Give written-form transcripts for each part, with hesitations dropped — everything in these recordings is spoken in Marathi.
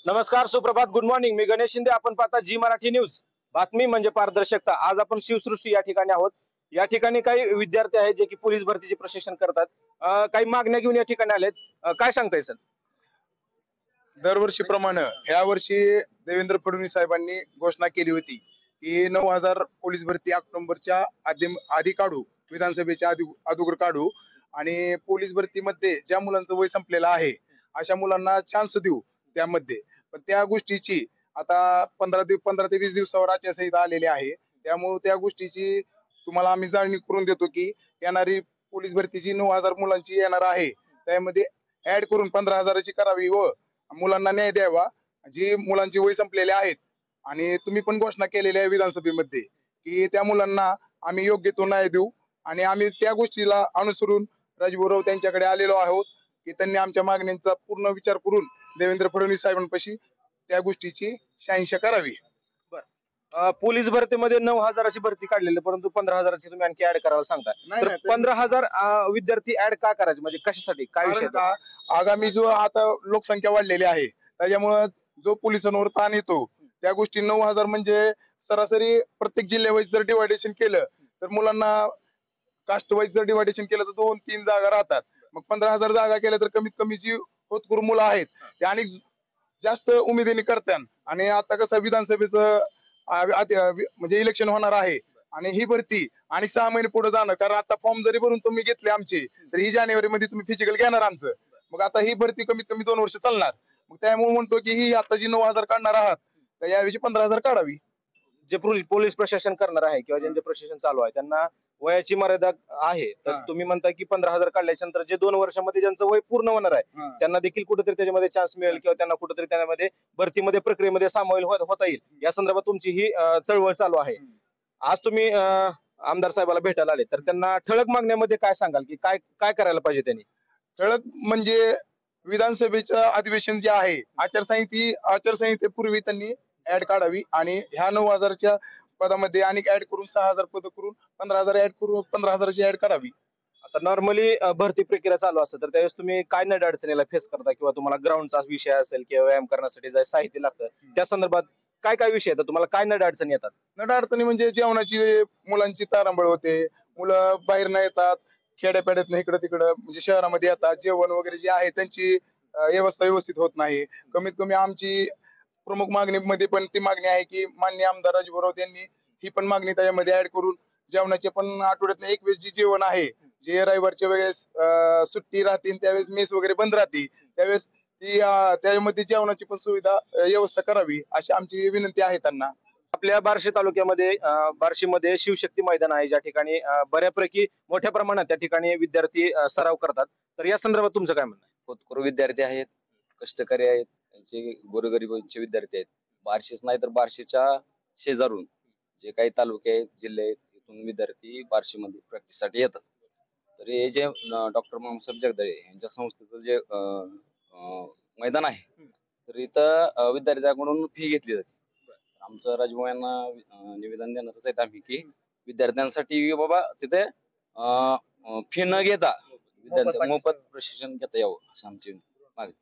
नमस्कार, सुप्रभात, गुड मॉर्निंग. मी गणेश शिंदे. आपण पाहता जी मराठी न्यूज. बातमी म्हणजे पारदर्शकता. आज आपण शिवसृष्टी या ठिकाणी आहोत. या ठिकाणी काही विद्यार्थी आहेत जे की पोलीस भरतीचे प्रशिक्षण करतात. काही मागण्या घेऊन या ठिकाणी आलेत. काय सांगताय सर? दरवर्षीप्रमाणे या वर्षी देवेंद्र फडणवीस साहेबांनी घोषणा केली होती की 9,000 पोलीस भरती ऑक्टोबरच्या आधी काढू, विधानसभेच्या अगोदर काढू आणि पोलीस भरतीमध्ये ज्या मुलांचं वय संपलेलं आहे अशा मुलांना चान्स देऊ त्यामध्ये. पण त्या गोष्टीची आता 15 ते 20 दिवसावर आचारसंहिता आलेली आहे. त्यामुळे त्या गोष्टीची तुम्हाला आम्ही जाणीव करून देतो की येणारी पोलीस भरतीची 9,000 मुलांची येणार आहे, त्यामध्ये ऍड करून 15,000ची करावी व मुलांना न्याय द्यावा जी मुलांची वय संपलेले आहेत. आणि तुम्ही पण घोषणा केलेली आहे विधानसभेमध्ये की त्या मुलांना आम्ही योग्य तो न्याय देऊ आणि आम्ही त्या गोष्टीला अनुसरून राजभाऊ त्यांच्याकडे आलेलो आहोत की त्यांनी आमच्या मागण्यांचा पूर्ण विचार करून देवेंद्र फडणवीस साहेबांपाशी त्या गोष्टीची शहानिशा करावी. पोलीस भरतीमध्ये 9,000ची भरती काढलेली, परंतु 15,000ची तुम्ही आणखी ऍड करायला सांगता. नाही, तर नाही, 15,000 विद्यार्थी ऍड का करायचे, म्हणजे कशासाठी, काय विषय? आगामी जो आता लोकसंख्या वाढलेली आहे त्याच्यामुळे जो पोलिसांवर ताण येतो त्या गोष्टी 9,000 म्हणजे सरासरी प्रत्येक जिल्ह्यावाईज जर डिवायडेशन केलं तर मुलांना कास्ट वाईज जर डिवायडेशन केलं तर 2-3 जागा राहतात. मग 15,000 जागा केल्या तर कमीत कमी जी होतकरू मुलं आहेत ते आणि जास्त उमेदीने करतात. आणि आता कसं विधानसभेचं म्हणजे इलेक्शन होणार आहे आणि ही भरती आणि 6 महिने पुढे जाणं, कारण आता फॉर्म जरी भरून तुम्ही घेतले आमचे तर ही जानेवारीमध्ये तुम्ही फिजिकल घेणार आमचं. मग आता ही भरती कमीत कमी 2 वर्ष चालणार. मग त्यामुळे म्हणतो की ही आता जी 9,000 काढणार आहात तर याऐवजी 15,000 काढावी. जे पोलीस प्रशासन करणार आहे किंवा ज्यांचे प्रशासन चालू आहे त्यांना वयाची मर्यादा आहे, तर तुम्ही म्हणता की 15,000 काढल्याच्या नंतर जे 2 वर्षामध्ये ज्यांचं वय पूर्ण होणार आहे त्यांना देखील कुठेतरी त्याच्यामध्ये चान्स मिळेल किंवा त्यांना कुठेतरी त्यामध्ये भरतीमध्ये प्रक्रियेमध्ये सामील होता येईल, या संदर्भात तुमची ही चळवळ चालू आहे. आज तुम्ही आमदार साहेबाला भेटायला आले, तर त्यांना ठळक मागण्यामध्ये काय सांगाल की काय काय करायला पाहिजे त्यांनी? ठळक म्हणजे विधानसभेचं अधिवेशन जे आहे आचारसंहितेपूर्वी त्यांनी ऍड काढावी आणि ह्या 9,000च्या पदामध्ये आणि ऍड करून 6,000 पद करून 15,000 ऍड करून 15,000ची ऍड करावी. आता नॉर्मली भरती प्रक्रिया चालू असते तर त्यावेळेस तुम्ही काय नड अडचणीला फेस करता, किंवा तुम्हाला ग्राउंडचा विषय असेल किंवा व्यायाम करण्यासाठी जे साहित्य लागतं त्या संदर्भात काय काय विषय येतात, तुम्हाला काय नड अडचणी येतात? नड अडचणी म्हणजे जेवणाची मुलांची तारांबळ होते, मुलं बाहेर न येतात, खेड्यापेड्यात इकडं तिकडं म्हणजे शहरामध्ये येतात, जेवण वगैरे जे आहे त्यांची व्यवस्था व्यवस्थित होत नाही. कमीत कमी आमची प्रमुख मागणीमध्ये पण ती मागणी आहे की माननीय आमदार राजभाऊ यांनी ही पण मागणी त्याच्यामध्ये ऍड करून जेवणाचे पण आठवड्यात एक वेळेस जे जेवण आहे, जे रविवारच्या वेळेस सुट्टी राहतील त्यावेळेस मेस वगैरे बंद राहते त्यावेळेस ती त्यामध्ये जेवणाची पण सुविधा व्यवस्था करावी अशी आमची विनंती आहे त्यांना. आपल्या बार्शी तालुक्यामध्ये बार्शीमध्ये शिवशक्ती मैदान आहे, ज्या ठिकाणी बऱ्यापैकी मोठ्या प्रमाणात त्या ठिकाणी विद्यार्थी सराव करतात. तर या संदर्भात तुमचं काय म्हणणं आहे? होतकरू विद्यार्थी आहेत, कष्टकरी आहेत, त्यांचे गोरगरिबांचे विद्यार्थी आहेत. बार्शीच नाही तर बार्शीच्या शेजारून जे काही तालुके आहेत, जिल्हे आहेत, तिथून विद्यार्थी बार्शीमध्ये प्रॅक्टिससाठी येतात. तर हे जे डॉक्टर मामासाहेब जगदाळे यांच्या संस्थेचं जे मैदान आहे, तर इथं विद्यार्थ्यांकडून फी घेतली जाते. आमचं राजभाऊ यांना निवेदन देणारच आहेत आम्ही की विद्यार्थ्यांसाठी बाबा तिथे फी न घेता विद्यार्थी मोफत प्रशिक्षण घेता यावं असं आमची मागणी.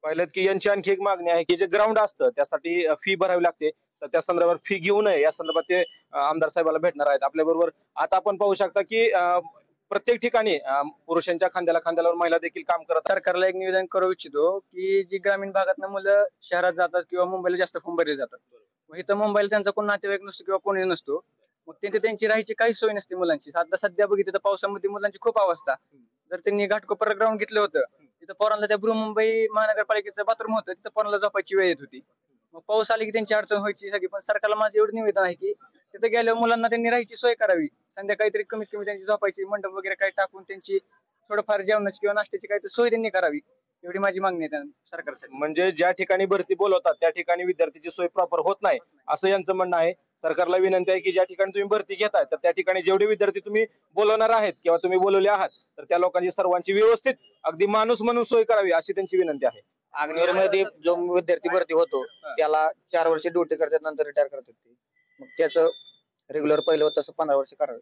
पाहिलं की यांची आणखी एक मागणी आहे की जे ग्राउंड असतं त्यासाठी फी भरावी लागते, तर त्या संदर्भात फी घेऊ नये या संदर्भात ते आमदार साहेबाला भेटणार आहेत. आपल्या बरोबर आता आपण पाहू शकता की प्रत्येक ठिकाणी पुरुषांच्या खांद्याला खांद्यावर महिला देखील काम करत. सरकारला एक निवेदन करू इच्छितो की जी ग्रामीण भागातनं मुलं शहरात जातात किंवा मुंबईला जास्त फॉर्म भरले जातात, मग इथं मुंबईला त्यांचा कोण नातेवाईक नसतो किंवा कोणी नसतो, मग तिथे त्यांची राहायची काही सोय नसते मुलांची. आता सध्या बघितलं तर पावसामध्ये मुलांची खूप अवस्था. जर त्यांनी घाटकोपर ग्राउंड घेतलं होतं तिथं पोरांना त्या बृहन्मुंबई महानगरपालिकेचं बाथरूम होतं, तिथं पोरांना झोपायची वेळ येत होती. मग पाऊस आली की त्यांची अडचण व्हायची सगळी. पण सरकारला माझं एवढं निवेदन आहे की तिथे गेल्यावर मुलांना त्यांनी राहायची सोय करावी. संध्याकाळी तरी कमीत कमी त्यांची झोपायची मंडप वगैरे काही टाकून त्यांची थोडंफार जेवणाची किंवा नाश्त्याची काही सोय त्यांनी करावी, एवढी माझी मागणी आहे सरकारसाठी. म्हणजे ज्या ठिकाणी भरती बोलवतात त्या ठिकाणी विद्यार्थ्याची सोय प्रॉपर होत नाही असं यांचं म्हणणं आहे. सरकारला विनंती आहे की ज्या ठिकाणी तुम्ही भरती घेताय तर त्या ठिकाणी जेवढे विद्यार्थी तुम्ही बोलवणार आहेत किंवा तुम्ही बोलवले आहात तर त्या लोकांची सर्वांची व्यवस्थित अगदी माणूस म्हणून सोय करावी अशी त्यांची विनंती आहे. अग्निवीरमध्ये जो विद्यार्थी भरती होतो त्याला 4 वर्ष ड्युटी करतात, नंतर रिटायर करतात ते. मग त्याचं रेग्युलर पहिलं होतं तसं 15 वर्ष करावे.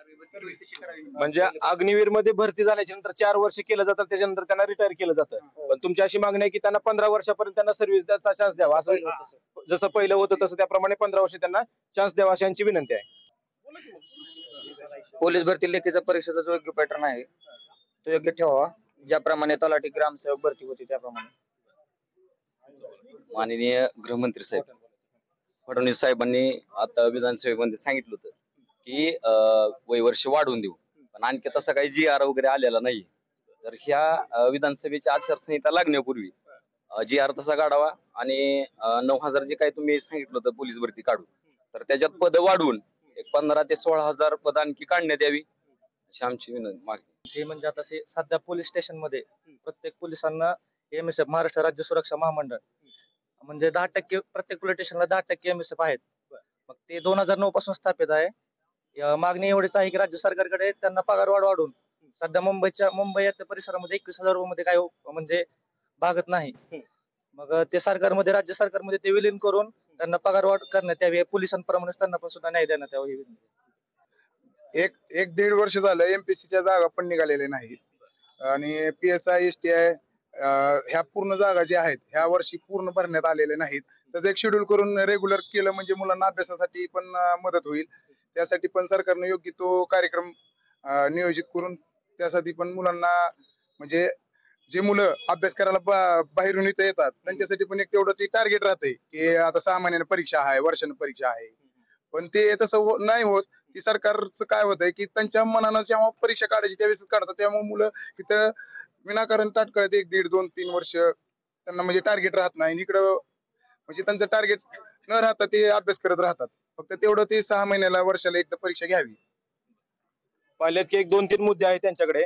म्हणजे अग्निवीर मध्ये भरती झाल्याच्या नंतर 4 वर्ष केलं जातं, त्याच्यानंतर त्यांना रिटायर केलं जातं. पण तुमची अशी मागणी आहे की त्यांना 15 वर्षापर्यंत त्यांना सर्व्हिस द्यायचा चान्स द्यावा, असं जसं पहिलं होतं तसं त्याप्रमाणे 15 वर्ष त्यांना चान्स द्यावा अशी यांची विनंती आहे. पोलीस भरती लेखीचा परीक्षेचा जो योग्य पॅटर्न आहे तो योग्य ठेवावा, ज्याप्रमाणे तलाठी ग्रामसेवक भरती होती त्याप्रमाणे. माननीय गृहमंत्री साहेब फडणवीस साहेबांनी आता विधानसभेमध्ये सांगितलं होतं की वयवर्ष वाढवून देऊ, पण आणखी तसा काही GR वगैरे आलेला नाही. तर ह्या विधानसभेची आचारसंहिता लागण्यापूर्वी GR तसा काढावा आणि 9,000 जे काही तुम्ही सांगितलं होतं पोलीस भरती काढू, तर त्याच्यात पद वाढवून एक 15 ते 16,000 पद आणखी काढण्यात यावी अशी आमची मागणी. हे म्हणजे आता सध्या पोलीस स्टेशन मध्ये प्रत्येक पोलिसांना MSF महाराष्ट्र राज्य सुरक्षा महामंडळ म्हणजे 10% प्रत्येक पोलीस स्टेशनला 10% MSF आहेत. मग ते 2009 पासून स्थापित आहे. मागणी एवढीच आहे की राज्य सरकारकडे त्यांना पगार वाढवून सध्या मुंबई या परिसरामध्ये 21,000 रुपये काय म्हणजे भागत नाही. मग ते सरकारमध्ये राज्य सरकारमध्ये ते विलीन करून त्यांना पगार वाढ करण्यात यावी, पोलिसांप्रमाणे त्यांना पण सुद्धा न्याय देण्यात यावा. एक दीड वर्ष झालं MPSCच्या जागा पण निघालेल्या नाहीत आणि PSI STI ह्या पूर्ण जागा ज्या आहेत ह्या वर्षी पूर्ण भरण्यात आलेल्या नाहीत. त्याचं एक शेड्यूल करून रेग्युलर केलं म्हणजे मुलांना अभ्यासासाठी पण मदत होईल. त्यासाठी पण सरकारने योग्य तो कार्यक्रम नियोजित करून त्यासाठी पण मुलांना म्हणजे जे मुलं अभ्यास करायला बाहेरून इथं येतात त्यांच्यासाठी पण एक तेवढं ते टार्गेट राहतंय की आता 6 महिन्यानं परीक्षा आहे, वर्षानं परीक्षा आहे. पण ते तसं नाही होत. ती सरकारचं काय होतंय की त्यांच्या मनानं जेव्हा परीक्षा काढायची त्यावेळेस काढतात, त्यामुळे मुलं तिथं विनाकारण ताटकळत 1, 1.5, 2, 3 वर्ष त्यांना म्हणजे टार्गेट राहत नाही. इकडं म्हणजे त्यांचं टार्गेट न राहता ते अभ्यास करत राहतात. फक्त तेवढं ते 6 महिन्याला वर्षाला एकदा परीक्षा घ्यावी. पाहिलेत की 1-2-3 मुद्दे आहेत त्यांच्याकडे,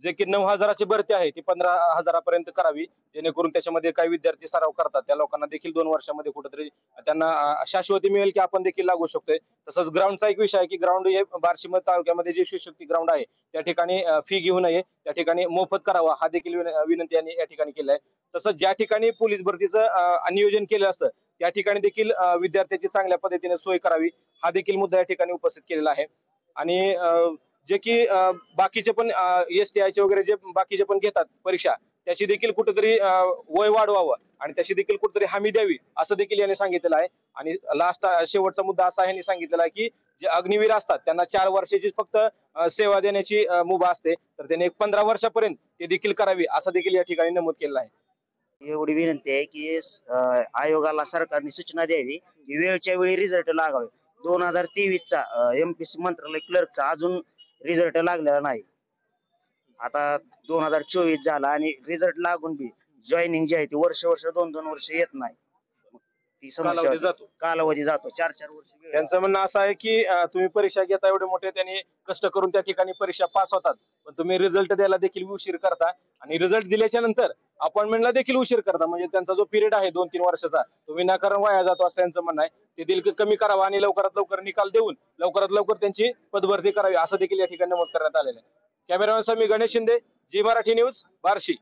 जे की 9,000ची भरती आहे ती 15,000पर्यंत करावी, जेणेकरून त्याच्यामध्ये काही विद्यार्थी सराव करतात त्या लोकांना देखील 2 वर्षामध्ये कुठेतरी त्यांना शाश्वती मिळेल की आपण देखील लागू शकतोय. तसंच ग्राउंडचा एक विषय आहे की ग्राउंड हे बार्शी तालुक्यामध्ये जे शिवशक्ती ग्राउंड आहे त्या ठिकाणी फी घेऊ नये, त्या ठिकाणी मोफत करावा हा देखील विनंती यांनी या ठिकाणी केली आहे. तसंच ज्या ठिकाणी पोलीस भरतीचं नियोजन केलं असतं त्या ठिकाणी देखील विद्यार्थ्याची चांगल्या पद्धतीने सोय करावी हा देखील मुद्दा या ठिकाणी उपस्थित केलेला आहे. आणि जे की बाकीचे पण STIचे वगैरे जे बाकीचे पण घेतात परीक्षा त्याची देखील कुठेतरी वय वाढवावं आणि त्याची देखील कुठेतरी हमी द्यावी असं देखील यांनी सांगितलेलं आहे. आणि लास्ट शेवटचा मुद्दा असा यांनी सांगितलेला आहे की जे अग्निवीर असतात त्यांना 4 वर्षाची फक्त सेवा देण्याची मुभा असते, तर त्यांनी 15 वर्षापर्यंत ते देखील करावी असं देखील या ठिकाणी नमूद केलेलं आहे. एवढी विनंती आहे की आयोगाला सरकारने सूचना द्यावी की वेळच्या वेळी रिझल्ट लागावे. 2023चा MPSC मंत्रालय क्लर्कचा अजून रिझल्ट लागलेला नाही. आता 2024 झाला आणि रिझल्ट लागून बी जॉईनिंग जी आहे ती वर्ष 2-2 वर्ष येत नाही. ती कालावधी जातो. कालावधी जातो 4-4 वर्ष. त्यांचं म्हणणं असं आहे की तुम्ही परीक्षा घेता एवढे मोठे, त्यांनी कष्ट करून त्या ठिकाणी परीक्षा पास होतात, पण तुम्ही रिझल्ट द्यायला देखील उशीर करता आणि रिझल्ट दिल्याच्या नंतर अपॉइंटमेंटला देखील उशीर करता. म्हणजे त्यांचा जो पिरियड आहे 2-3 वर्षाचा तो विनाकारण वाया जातो असं यांचं म्हणणं आहे. ते देखील कमी करावा आणि लवकरात लवकर निकाल देऊन लवकरात लवकर त्यांची पदभरती करावी असं देखील या ठिकाणी नमूद करण्यात आलेलं आहे. कॅमेरामॅन मी गणेश शिंदे, जी मराठी न्यूज, बार्शी.